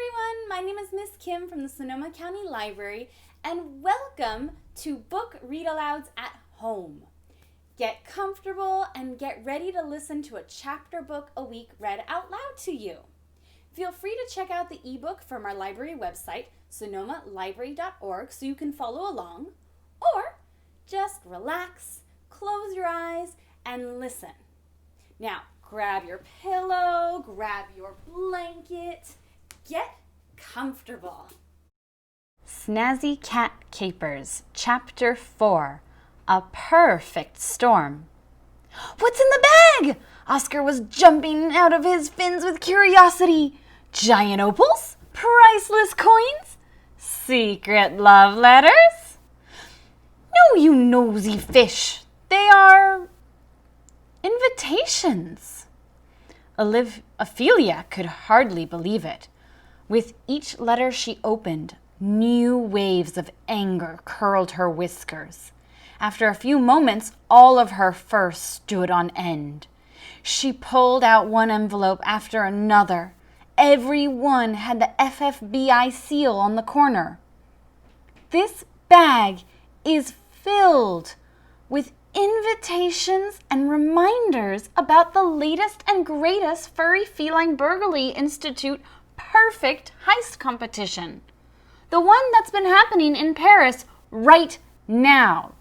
everyone, my name is Miss Kim from the Sonoma County Library, and welcome to Book Read-Alouds at Home. Get comfortable and get ready to listen to a chapter book a week read out loud to you. Feel free to check out the ebook from our library website, sonomalibrary.org, so you can follow along, or just relax, close your eyes, and listen. Now, grab your pillow, grab your blanket, get comfortable. Snazzy Cat Capers, Chapter 4, A Perfect Storm. What's in the bag? Oscar was jumping out of his fins with curiosity. Giant opals? Priceless coins? Secret love letters? No, you nosy fish. They are invitations. Ophelia could hardly believe it. With each letter she opened, new waves of anger curled her whiskers. After a few moments, all of her fur stood on end. She pulled out one envelope after another. Every one had the FFBI seal on the corner. This bag is filled with invitations and reminders about the latest and greatest Furry Feline Burglary Institute Perfect Heist Competition. The one that's been happening in Paris right now.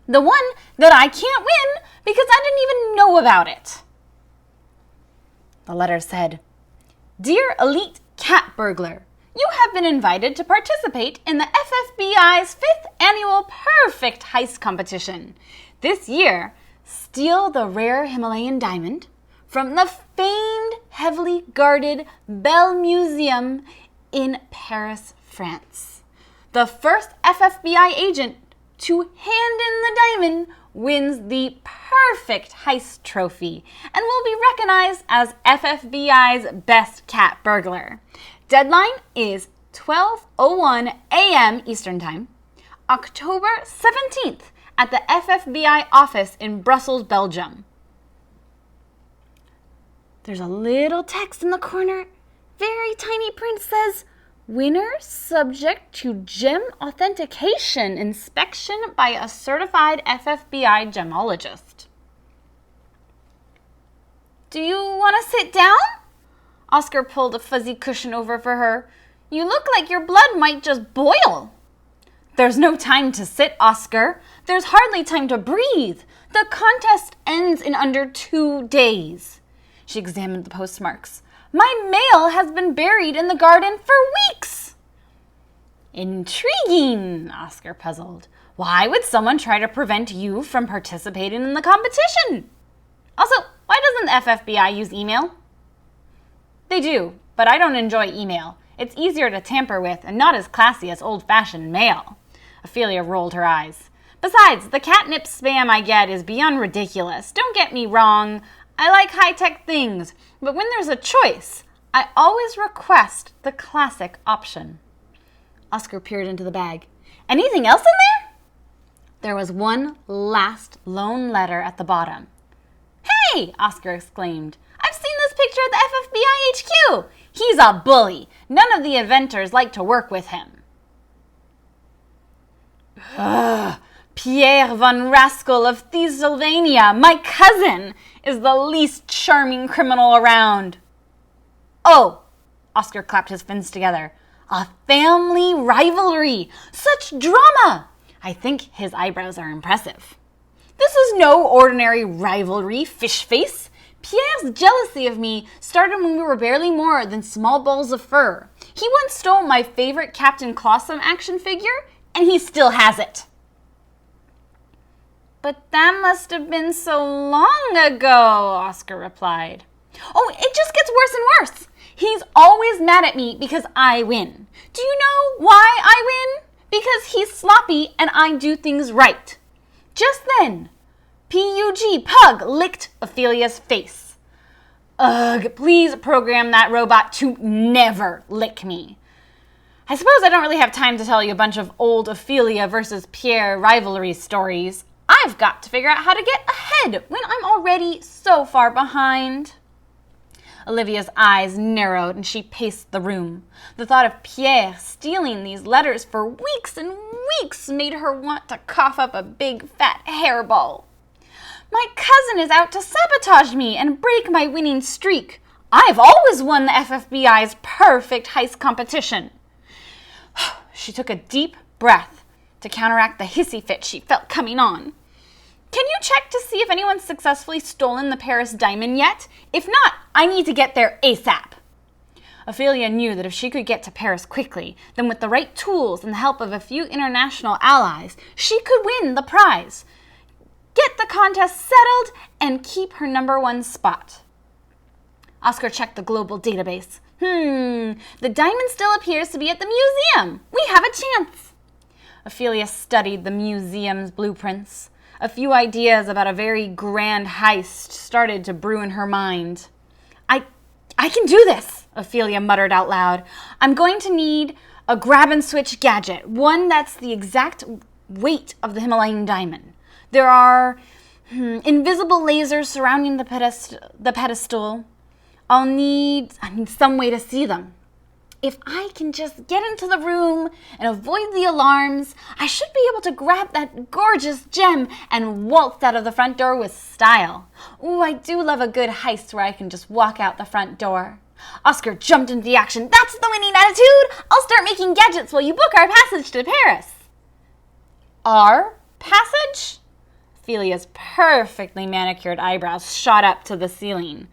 The one that I can't win because I didn't even know about it. The letter said, Dear Elite Cat Burglar, you have been invited to participate in the FFBI's 5th Annual Perfect Heist Competition. This year, steal the rare Himalayan diamond from the famed, heavily guarded Belle Museum in Paris, France. The first FFBI agent to hand in the diamond wins the perfect heist trophy and will be recognized as FFBI's best cat burglar. Deadline is 12:01 a.m. Eastern Time, October 17th at the FFBI office in Brussels, Belgium. There's a little text in the corner. Very tiny print says, Winner subject to gem authentication inspection by a certified FFBI gemologist. Do you want to sit down? Oscar pulled a fuzzy cushion over for her. You look like your blood might just boil. There's no time to sit, Oscar. There's hardly time to breathe. The contest ends in under 2 days. She examined the postmarks. My mail has been buried in the garden for weeks. Intriguing, Oscar puzzled. Why would someone try to prevent you from participating in the competition? Also, why doesn't the FFBI use email? They do, but I don't enjoy email. It's easier to tamper with and not as classy as old-fashioned mail. Ophelia rolled her eyes. Besides, the catnip spam I get is beyond ridiculous. Don't get me wrong. I like high-tech things, but when there's a choice, I always request the classic option. Oscar peered into the bag. Anything else in there? There was one last lone letter at the bottom. Hey! Oscar exclaimed. I've seen this picture at the FFBI HQ. He's a bully. None of the inventors like to work with him. Ugh. Pierre von Rascal of Thessalvania, my cousin, is the least charming criminal around. Oh, Oscar clapped his fins together. A family rivalry. Such drama. I think his eyebrows are impressive. This is no ordinary rivalry, fish face. Pierre's jealousy of me started when we were barely more than small balls of fur. He once stole my favorite Captain Clawsome action figure, and he still has it. But that must have been so long ago, Oscar replied. Oh, it just gets worse and worse. He's always mad at me because I win. Do you know why I win? Because he's sloppy and I do things right. Just then, P-U-G, Pug, licked Ophelia's face. Ugh, please program that robot to never lick me. I suppose I don't really have time to tell you a bunch of old Ophelia versus Pierre rivalry stories. I've got to figure out how to get ahead when I'm already so far behind. Olivia's eyes narrowed and she paced the room. The thought of Pierre stealing these letters for weeks and weeks made her want to cough up a big fat hairball. My cousin is out to sabotage me and break my winning streak. I've always won the FFBI's perfect heist competition. She took a deep breath to counteract the hissy fit she felt coming on. Can you check to see if anyone's successfully stolen the Paris diamond yet? If not, I need to get there ASAP. Ophelia knew that if she could get to Paris quickly, then with the right tools and the help of a few international allies, she could win the prize, get the contest settled, and keep her #1 spot. Oscar checked the global database. The diamond still appears to be at the museum. We have a chance. Ophelia studied the museum's blueprints. A few ideas about a very grand heist started to brew in her mind. I can do this, Ophelia muttered out loud. I'm going to need a grab-and-switch gadget, one that's the exact weight of the Himalayan diamond. There are invisible lasers surrounding the pedestal. I need some way to see them. If I can just get into the room and avoid the alarms, I should be able to grab that gorgeous gem and waltz out of the front door with style. Ooh, I do love a good heist where I can just walk out the front door. Oscar jumped into the action. That's the winning attitude! I'll start making gadgets while you book our passage to Paris. Our passage? Ophelia's perfectly manicured eyebrows shot up to the ceiling.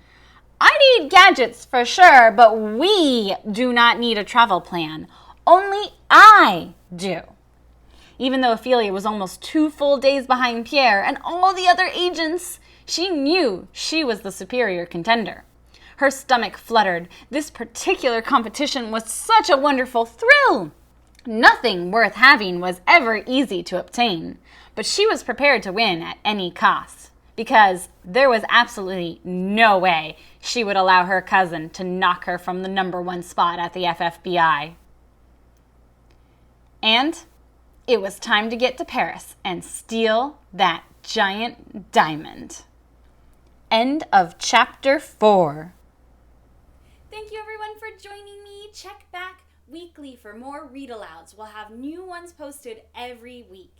I need gadgets for sure, but we do not need a travel plan. Only I do. Even though Ophelia was almost 2 full days behind Pierre and all the other agents, she knew she was the superior contender. Her stomach fluttered. This particular competition was such a wonderful thrill. Nothing worth having was ever easy to obtain, but she was prepared to win at any cost, because there was absolutely no way she would allow her cousin to knock her from the #1 spot at the FFBI. And it was time to get to Paris and steal that giant diamond. End of chapter 4. Thank you everyone for joining me. Check back weekly for more read-alouds. We'll have new ones posted every week.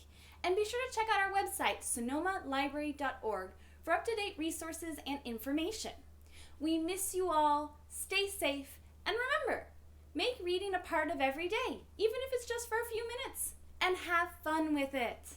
And be sure to check out our website, sonomalibrary.org, for up-to-date resources and information. We miss you all. Stay safe. And remember, make reading a part of every day, even if it's just for a few minutes. And have fun with it.